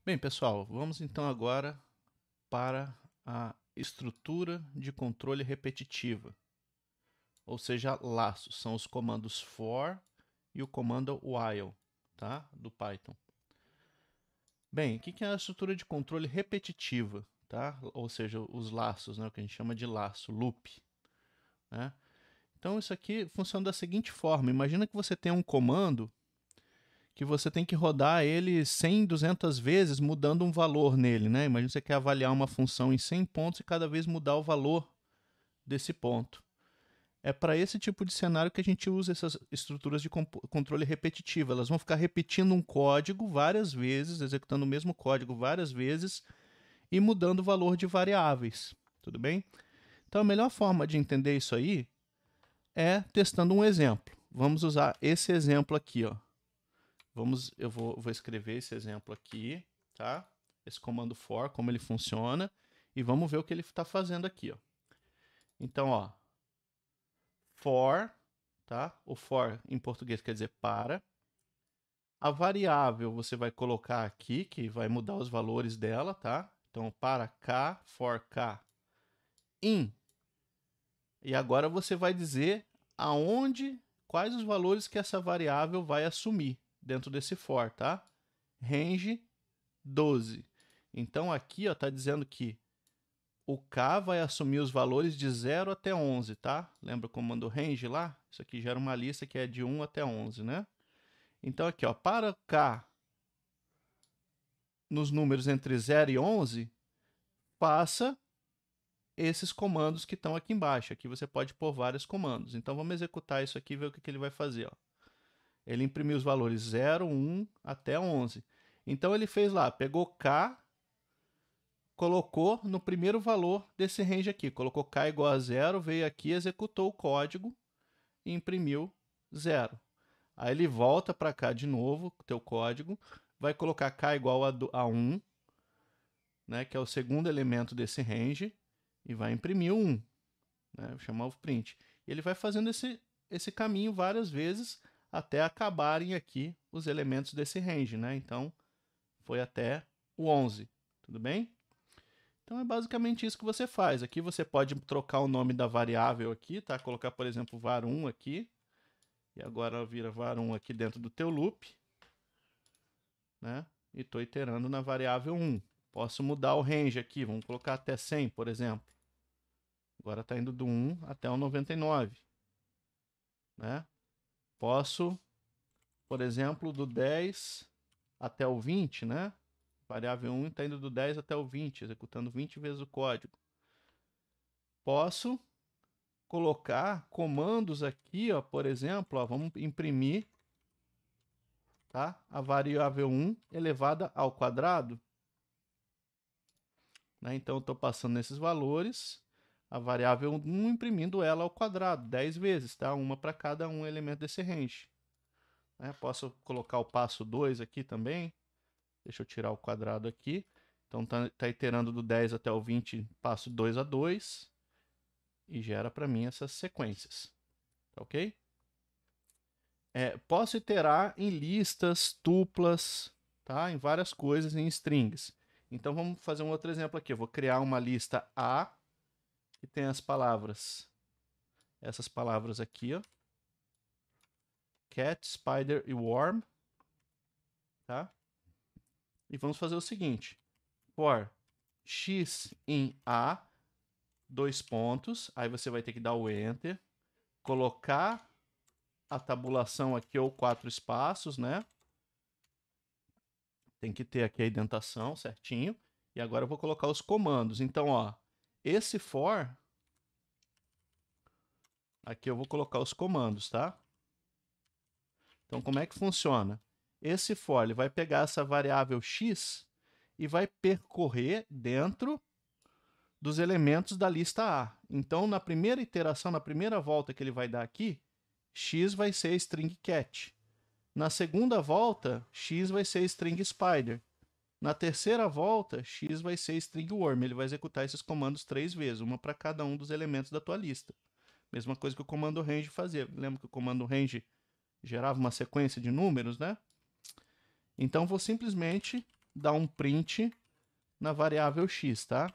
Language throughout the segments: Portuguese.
Bem, pessoal, vamos então agora para a estrutura de controle repetitiva, ou seja, laços. São os comandos for e o comando while, tá? Do Python. Bem, o que é a estrutura de controle repetitiva, tá? Ou seja, os laços, né? O que a gente chama de laço, loop, né? Então isso aqui funciona da seguinte forma: imagina que você tem um comando que você tem que rodar ele 100, 200 vezes mudando um valor nele, né? Imagina que você quer avaliar uma função em 100 pontos e cada vez mudar o valor desse ponto. É para esse tipo de cenário que a gente usa essas estruturas de controle repetitivo. Elas vão ficar repetindo um código várias vezes, executando o mesmo código várias vezes e mudando o valor de variáveis. Tudo bem? Então a melhor forma de entender isso aí é testando um exemplo. Vamos usar esse exemplo aqui, ó. Eu vou escrever esse exemplo aqui, tá? Esse comando for, como ele funciona, e vamos ver o que ele está fazendo aqui, ó. Então, ó, for, tá? O for em português quer dizer para. A variável você vai colocar aqui, que vai mudar os valores dela, tá? Então, para k, for k, in. E agora você vai dizer aonde, quais os valores que essa variável vai assumir dentro desse for, tá? Range 12. Então aqui está dizendo que o K vai assumir os valores de 0 até 11, tá? Lembra o comando range lá? Isso aqui gera uma lista que é de 1 até 11, né? Então aqui, ó, para K nos números entre 0 e 11, passa esses comandos que estão aqui embaixo. Aqui você pode pôr vários comandos. Então vamos executar isso aqui e ver o que ele vai fazer, ó. Ele imprimiu os valores 0, 1 até 11. Então ele fez lá, pegou K, colocou no primeiro valor desse range aqui. Colocou k igual a 0, veio aqui, executou o código e imprimiu 0. Aí ele volta para cá de novo, o teu código, vai colocar k igual a 1, né, que é o segundo elemento desse range, e vai imprimir o 1. Né, vou chamar o print. E ele vai fazendo esse caminho várias vezes até acabarem aqui os elementos desse range. Né? Então, foi até o 11. Tudo bem? Então é basicamente isso que você faz. Aqui você pode trocar o nome da variável aqui, tá? Colocar, por exemplo, var1 aqui. E agora vira var1 aqui dentro do teu loop, né? E estou iterando na variável 1. Posso mudar o range aqui, vamos colocar até 100, por exemplo. Agora está indo do 1 até o 99, né? Posso, por exemplo, do 10 até o 20, né? Variável 1 está indo do 10 até o 20, executando 20 vezes o código. Posso colocar comandos aqui, ó, por exemplo, ó, vamos imprimir, tá? A variável 1 elevada ao quadrado. Né? Então, eu estou passando nesses valores, a variável 1 imprimindo ela ao quadrado, 10 vezes, tá? Uma para cada um elemento desse range. Né? Posso colocar o passo 2 aqui também. Deixa eu tirar o quadrado aqui. Então, tá iterando do 10 até o 20, passo 2 a 2, e gera para mim essas sequências. Tá ok? Posso iterar em listas, tuplas, tá? Em várias coisas, em strings. Então vamos fazer um outro exemplo aqui. Eu vou criar uma lista A que tem as palavras, essas palavras aqui, ó. Cat, spider e worm, tá? E vamos fazer o seguinte: for x em A, dois pontos, aí você vai ter que dar o enter, colocar a tabulação aqui ou 4 espaços, né? Tem que ter aqui a indentação certinho. E agora eu vou colocar os comandos. Então, ó, esse for, aqui eu vou colocar os comandos, tá? Então, como é que funciona? Esse for, ele vai pegar essa variável x e vai percorrer dentro dos elementos da lista A. Então, na primeira iteração, na primeira volta que ele vai dar aqui, x vai ser string cat. Na segunda volta, x vai ser string spider. Na terceira volta, x vai ser string worm. Ele vai executar esses comandos 3 vezes, uma para cada um dos elementos da tua lista. Mesma coisa que o comando range fazia. Lembra que o comando range gerava uma sequência de números, né? Então vou simplesmente dar um print na variável x, tá?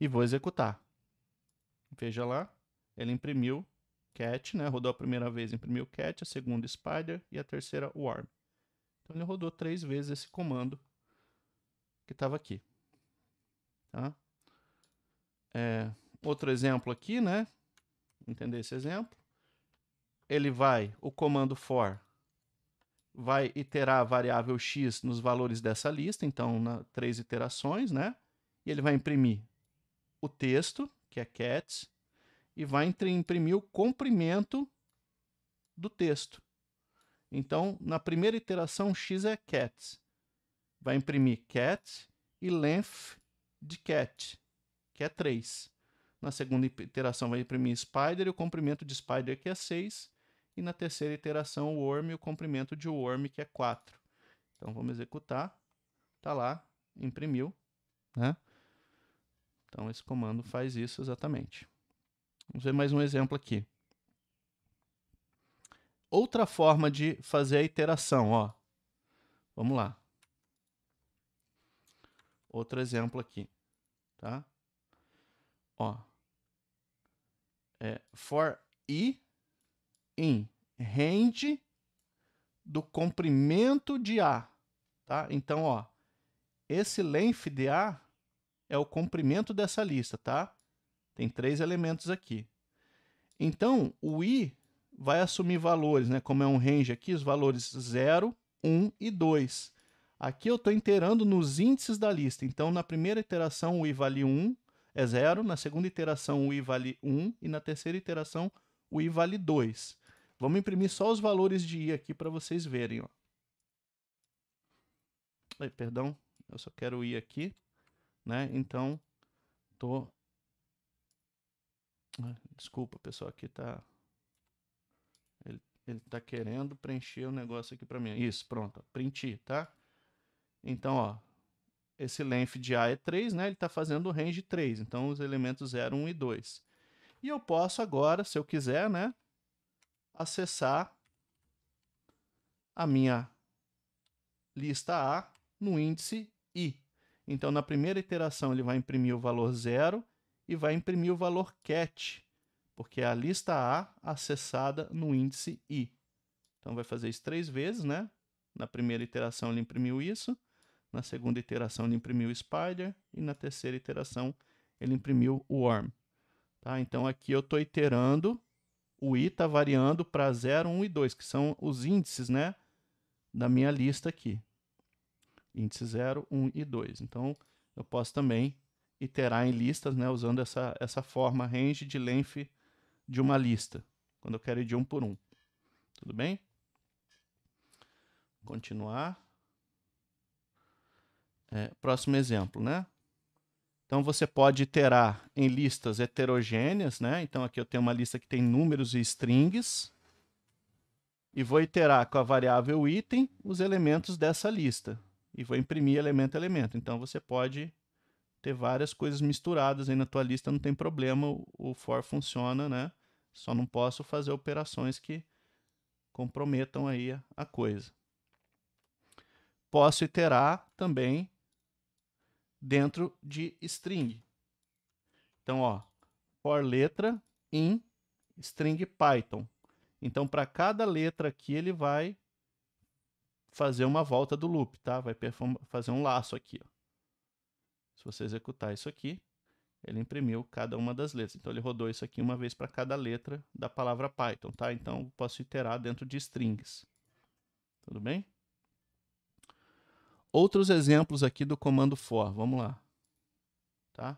E vou executar. Veja lá, ele imprimiu cat, né? Rodou a primeira vez, imprimiu cat, a segunda spider e a terceira worm. Então ele rodou 3 vezes esse comando que estava aqui. Tá? Outro exemplo aqui, né? Entender esse exemplo. Ele vai, o comando for, vai iterar a variável x nos valores dessa lista, então 3 iterações, né? E ele vai imprimir o texto, que é cat, e vai imprimir o comprimento do texto. Então, na primeira iteração, x é cat. Vai imprimir cat e length de cat, que é 3. Na segunda iteração, vai imprimir spider e o comprimento de spider, que é 6. E na terceira iteração, worm e o comprimento de worm, que é 4. Então, vamos executar. Está lá, imprimiu, né? Então, esse comando faz isso exatamente. Vamos ver mais um exemplo aqui. Outra forma de fazer a iteração, ó. Vamos lá. Outro exemplo aqui, tá? Ó. For i in range do comprimento de A, tá? Então, ó, esse length de A é o comprimento dessa lista, tá? Tem 3 elementos aqui. Então, o i vai assumir valores, né? Como é um range aqui, os valores 0, 1 e 2. Aqui eu estou iterando nos índices da lista. Então, na primeira iteração, o i vale 1, é 0. Na segunda iteração, o i vale 1. E na terceira iteração, o i vale 2. Vamos imprimir só os valores de i aqui para vocês verem. Ó. Ai, perdão, eu só quero o i aqui. Né? Então, desculpa, pessoal, aqui está... Ele está querendo preencher o negócio aqui para mim. Isso, pronto, preenchi, tá? Então, ó, esse length de A é 3, né? Ele está fazendo o range 3, então os elementos 0, 1 e 2. E eu posso agora, se eu quiser, né, acessar a minha lista A no índice I. Então, na primeira iteração, ele vai imprimir o valor 0 e vai imprimir o valor cat, porque é a lista A acessada no índice I. Então, vai fazer isso 3 vezes, né? Na primeira iteração, ele imprimiu isso. Na segunda iteração, ele imprimiu o spider. E na terceira iteração, ele imprimiu o worm. Tá? Então, aqui eu estou iterando. O i está variando para 0, 1 e 2, que são os índices, né, da minha lista aqui. Índice 0, 1 e 2. Então, eu posso também iterar em listas, né, usando essa forma range de length de uma lista, quando eu quero ir de 1 por 1. Tudo bem? Continuar. Próximo exemplo, né? Então, você pode iterar em listas heterogêneas, né? Então, aqui eu tenho uma lista que tem números e strings. E vou iterar com a variável item os elementos dessa lista. E vou imprimir elemento a elemento. Então, você pode ter várias coisas misturadas aí na tua lista, não tem problema, o for funciona, né? Só não posso fazer operações que comprometam aí a coisa. Posso iterar também dentro de string. Então, ó, for letra in string Python. Então, para cada letra aqui, ele vai fazer uma volta do loop, tá? Vai fazer um laço aqui, ó. Se você executar isso aqui, ele imprimiu cada uma das letras. Então, ele rodou isso aqui uma vez para cada letra da palavra Python, tá? Então, posso iterar dentro de strings. Tudo bem? Outros exemplos aqui do comando for. Vamos lá. Tá?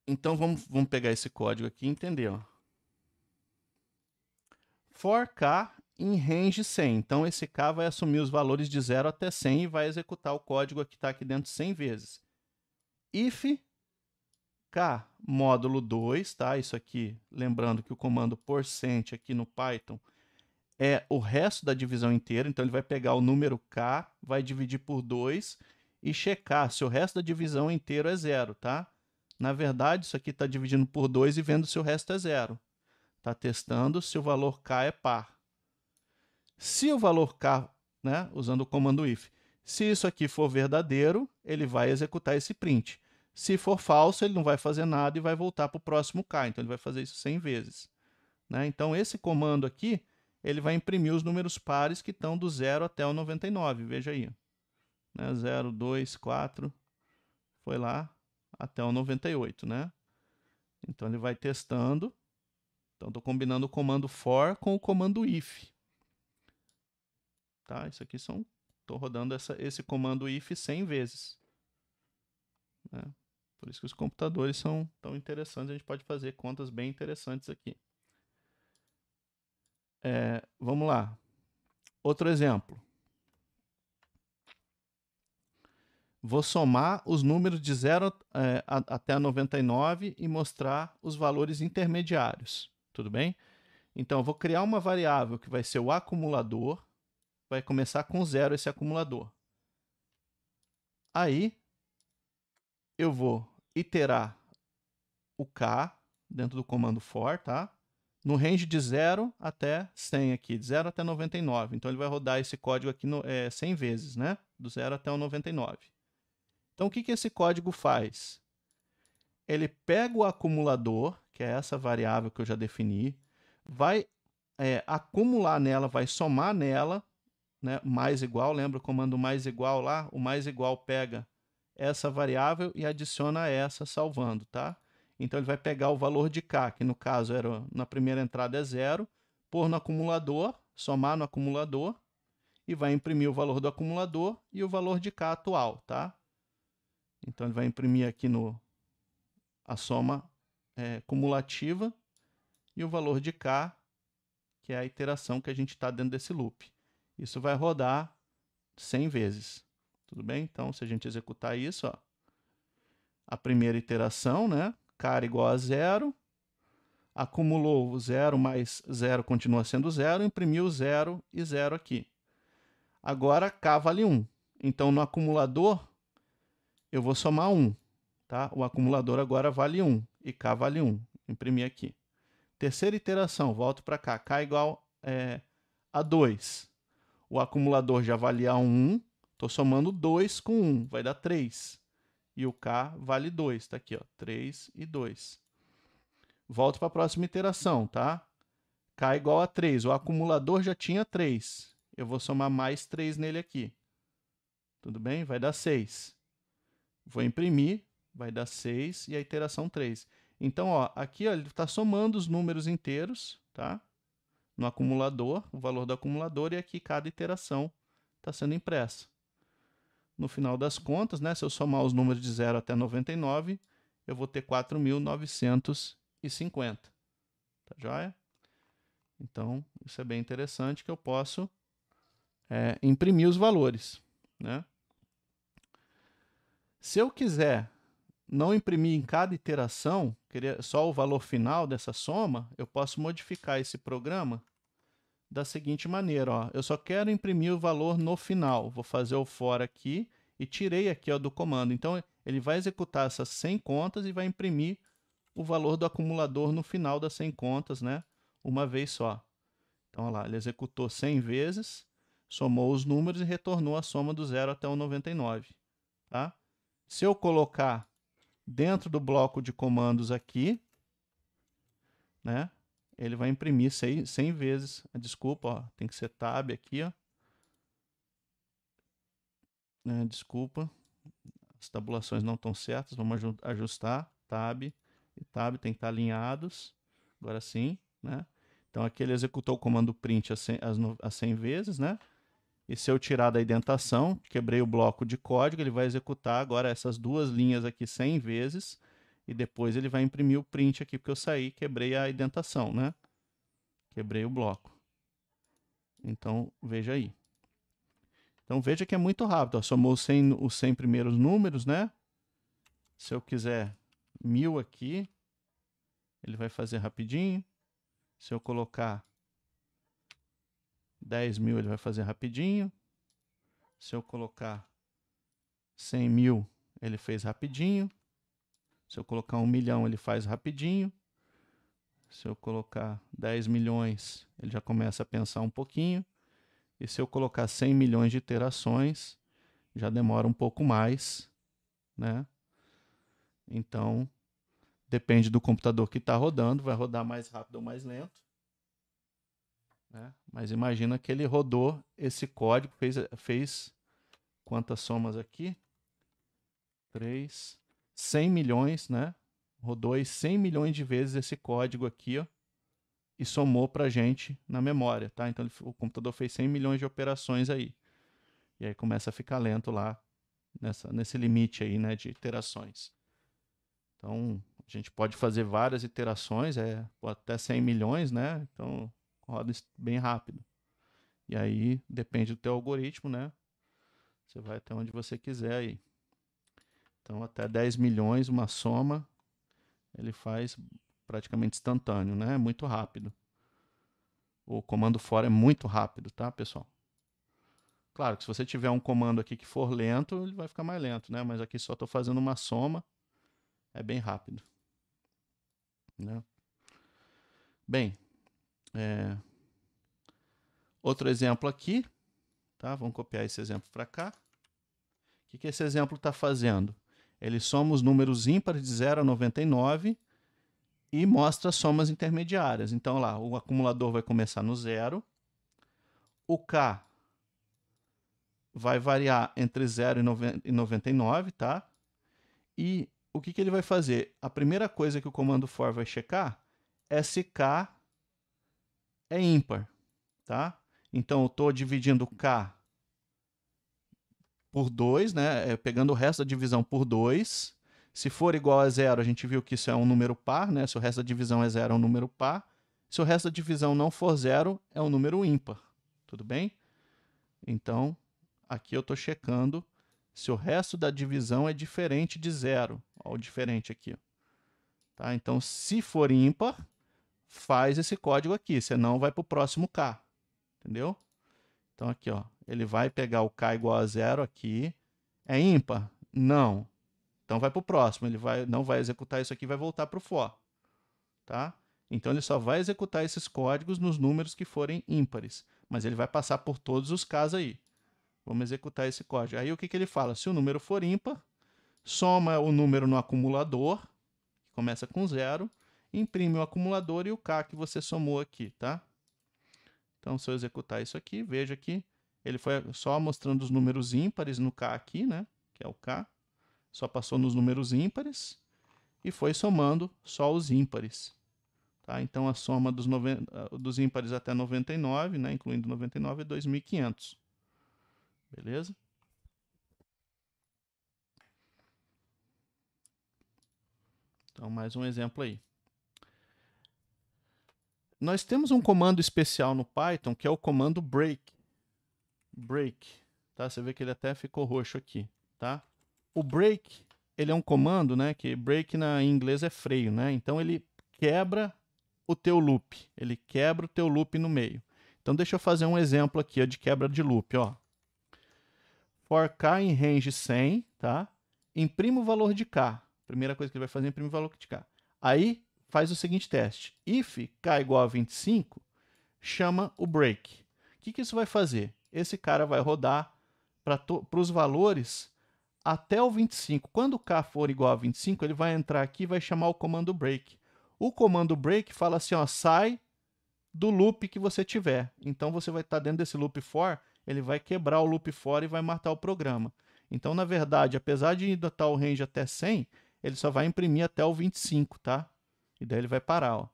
Então, vamos pegar esse código aqui e entender. Ó. For k em range 100. Então, esse k vai assumir os valores de 0 até 100 e vai executar o código que está aqui dentro 100 vezes. If k módulo 2, tá? Isso aqui, lembrando que o comando % aqui no Python é o resto da divisão inteira. Então, ele vai pegar o número k, vai dividir por 2 e checar se o resto da divisão inteiro é 0, tá? Na verdade, isso aqui está dividindo por 2 e vendo se o resto é 0. Está testando se o valor k é par. Se o valor k, né, usando o comando if. Se isso aqui for verdadeiro, ele vai executar esse print. Se for falso, ele não vai fazer nada e vai voltar para o próximo K. Então, ele vai fazer isso 100 vezes. Né? Então, esse comando aqui, ele vai imprimir os números pares que estão do 0 até o 99. Veja aí. Né? 0, 2, 4, foi lá até o 98. Né? Então, ele vai testando. Então, estou combinando o comando for com o comando if. Tá? Isso aqui são... Estou rodando esse comando if 100 vezes. Né? Por isso que os computadores são tão interessantes. A gente pode fazer contas bem interessantes aqui. Vamos lá. Outro exemplo. Vou somar os números de 0 até 99 e mostrar os valores intermediários. Tudo bem? Então, eu vou criar uma variável que vai ser o acumulador. Vai começar com 0 esse acumulador. Aí, eu vou iterar o k dentro do comando for, tá? No range de 0 até 100 aqui, de 0 até 99. Então, ele vai rodar esse código aqui 100 vezes, né? Do 0 até o 99. Então, o que esse código faz? Ele pega o acumulador, que é essa variável que eu já defini, vai acumular nela, vai somar nela, né, mais igual, lembra o comando mais igual lá? O mais igual pega essa variável e adiciona essa, salvando, tá? Então, ele vai pegar o valor de k, que no caso era na primeira entrada é 0, pôr no acumulador, somar no acumulador, e vai imprimir o valor do acumulador e o valor de k atual, tá? Então, ele vai imprimir aqui a soma cumulativa e o valor de k, que é a iteração que a gente está dentro desse loop. Isso vai rodar 100 vezes. Tudo bem? Então, se a gente executar isso, ó, a primeira iteração, né? K igual a 0, acumulou o 0 mais 0 continua sendo 0, imprimiu 0 e 0 aqui. Agora, k vale 1. Então, no acumulador, eu vou somar 1. Tá? O acumulador agora vale 1 e k vale 1. Imprimir aqui. Terceira iteração, volto para cá. K igual a 2. O acumulador já valia 1. Estou somando 2 com 1. Vai dar 3. E o k vale 2. Está aqui, ó, 3 e 2. Volto para a próxima iteração. Tá? K igual a 3. O acumulador já tinha 3. Eu vou somar mais 3 nele aqui. Tudo bem? Vai dar 6. Vou imprimir. Vai dar 6 e a iteração 3. Então, ó, aqui ó, ele está somando os números inteiros, tá? No acumulador, o valor do acumulador, e aqui cada iteração está sendo impressa. No final das contas, né, se eu somar os números de 0 até 99, eu vou ter 4.950. Tá joia? Então, isso é bem interessante, que eu posso imprimir os valores. Né? Se eu quiser não imprimir em cada iteração, querer só o valor final dessa soma, eu posso modificar esse programa da seguinte maneira. Ó, eu só quero imprimir o valor no final. Vou fazer o for aqui e tirei aqui ó, do comando. Então, ele vai executar essas 100 contas e vai imprimir o valor do acumulador no final das 100 contas, né? Uma vez só. Então, olha lá, ele executou 100 vezes, somou os números e retornou a soma do 0 até o 99. Tá? Se eu colocar dentro do bloco de comandos aqui, né, ele vai imprimir 100 vezes. Desculpa, ó, tem que ser tab aqui. Ó. Desculpa, as tabulações não estão certas. Vamos ajustar. Tab e tab tem que estar alinhados. Agora sim. Né? Então aqui ele executou o comando print as 100 vezes. Né? E se eu tirar da indentação, quebrei o bloco de código, ele vai executar agora essas duas linhas aqui 100 vezes. E depois ele vai imprimir o print aqui, porque eu saí, quebrei a indentação, né? Quebrei o bloco. Então, veja aí. Então, veja que é muito rápido. Ó, somou os 100 primeiros números, né? Se eu quiser 1000 aqui, ele vai fazer rapidinho. Se eu colocar 10.000, ele vai fazer rapidinho. Se eu colocar 100.000, ele fez rapidinho. Se eu colocar 1 milhão, ele faz rapidinho. Se eu colocar 10 milhões, ele já começa a pensar um pouquinho. E se eu colocar 100 milhões de iterações, já demora um pouco mais, né? Então, depende do computador que está rodando, vai rodar mais rápido ou mais lento. Né? Mas imagina que ele rodou esse código, fez quantas somas aqui? 3, 100 milhões, né? Rodou aí 100 milhões de vezes esse código aqui, ó, e somou para a gente na memória, tá? Então o computador fez 100 milhões de operações aí. E aí começa a ficar lento lá nesse limite aí, né, de iterações. Então a gente pode fazer várias iterações, até 100 milhões, né? Então roda bem rápido. E aí depende do teu algoritmo, né? Você vai até onde você quiser aí. Então até 10 milhões, uma soma, ele faz praticamente instantâneo, né? Muito rápido. O comando for é muito rápido, tá, pessoal? Claro que se você tiver um comando aqui que for lento, ele vai ficar mais lento, né? Mas aqui só estou fazendo uma soma, é bem rápido. Né? Bem, outro exemplo aqui, tá? Vamos copiar esse exemplo para cá. O que esse exemplo está fazendo? Ele soma os números ímpares de 0 a 99 e mostra somas intermediárias. Então lá, o acumulador vai começar no 0, o K vai variar entre 0 e 99, tá? E o que ele vai fazer? A primeira coisa que o comando for vai checar é se K é ímpar, tá? Então, eu estou dividindo K por 2, né? Pegando o resto da divisão por 2. Se for igual a 0, a gente viu que isso é um número par, né? Se o resto da divisão é 0, é um número par. Se o resto da divisão não for 0, é um número ímpar. Tudo bem? Então, aqui eu estou checando se o resto da divisão é diferente de 0. Olha o diferente aqui. Tá? Então, se for ímpar, faz esse código aqui, senão vai para o próximo K. Entendeu? Então, aqui, ó, ele vai pegar o K igual a 0 aqui. É ímpar? Não. Então, vai para o próximo. Ele não vai executar isso aqui e vai voltar para o for. Tá? Então, ele só vai executar esses códigos nos números que forem ímpares. Mas ele vai passar por todos os Ks aí. Vamos executar esse código. Aí, o que ele fala? Se o número for ímpar, soma o número no acumulador, que começa com 0, imprime o acumulador e o K que você somou aqui, tá? Então, se eu executar isso aqui, veja que ele foi só mostrando os números ímpares no K aqui, né? Que é o K. Só passou nos números ímpares e foi somando só os ímpares. Tá? Então, a soma dos ímpares até 99, né? Incluindo 99, é 2.500. Beleza? Então, mais um exemplo aí. Nós temos um comando especial no Python, que é o comando break. Break. Tá? Você vê que ele até ficou roxo aqui. Tá? O break, ele é um comando, né? Que break em inglês é freio, né? Então, ele quebra o teu loop. Ele quebra o teu loop no meio. Então, deixa eu fazer um exemplo aqui ó, de quebra de loop. Ó. For k em range 100, tá? Imprima o valor de k. Primeira coisa que ele vai fazer é imprimir o valor de k. Aí, faz o seguinte teste. If k igual a 25, chama o break. O que isso vai fazer? Esse cara vai rodar para os valores até o 25. Quando k for igual a 25, ele vai entrar aqui e vai chamar o comando break. O comando break fala assim, ó, sai do loop que você tiver. Então, você vai estar dentro desse loop for, ele vai quebrar o loop for e vai matar o programa. Então, na verdade, apesar de ainda estar o range até 100, ele só vai imprimir até o 25, tá? E daí ele vai parar, ó.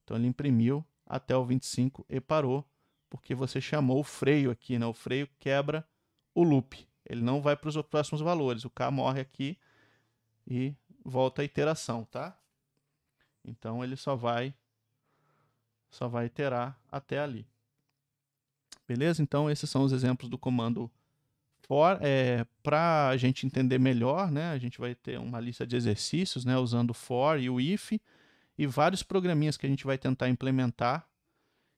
Então, ele imprimiu até o 25 e parou, porque você chamou o freio aqui, né? O freio quebra o loop. Ele não vai para os próximos valores. O K morre aqui e volta a iteração, tá? Então, ele só vai iterar até ali. Beleza? Então, esses são os exemplos do comando for. Para a gente entender melhor, né, a gente vai ter uma lista de exercícios, né, usando o for e o if, e vários programinhas que a gente vai tentar implementar,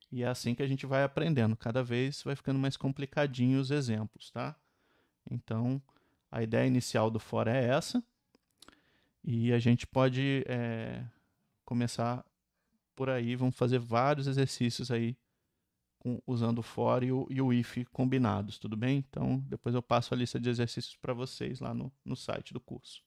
e é assim que a gente vai aprendendo. Cada vez vai ficando mais complicadinho os exemplos, tá? Então, a ideia inicial do for é essa, e a gente pode começar por aí, vamos fazer vários exercícios aí usando o for e o if combinados, tudo bem? Então, depois eu passo a lista de exercícios para vocês lá no site do curso.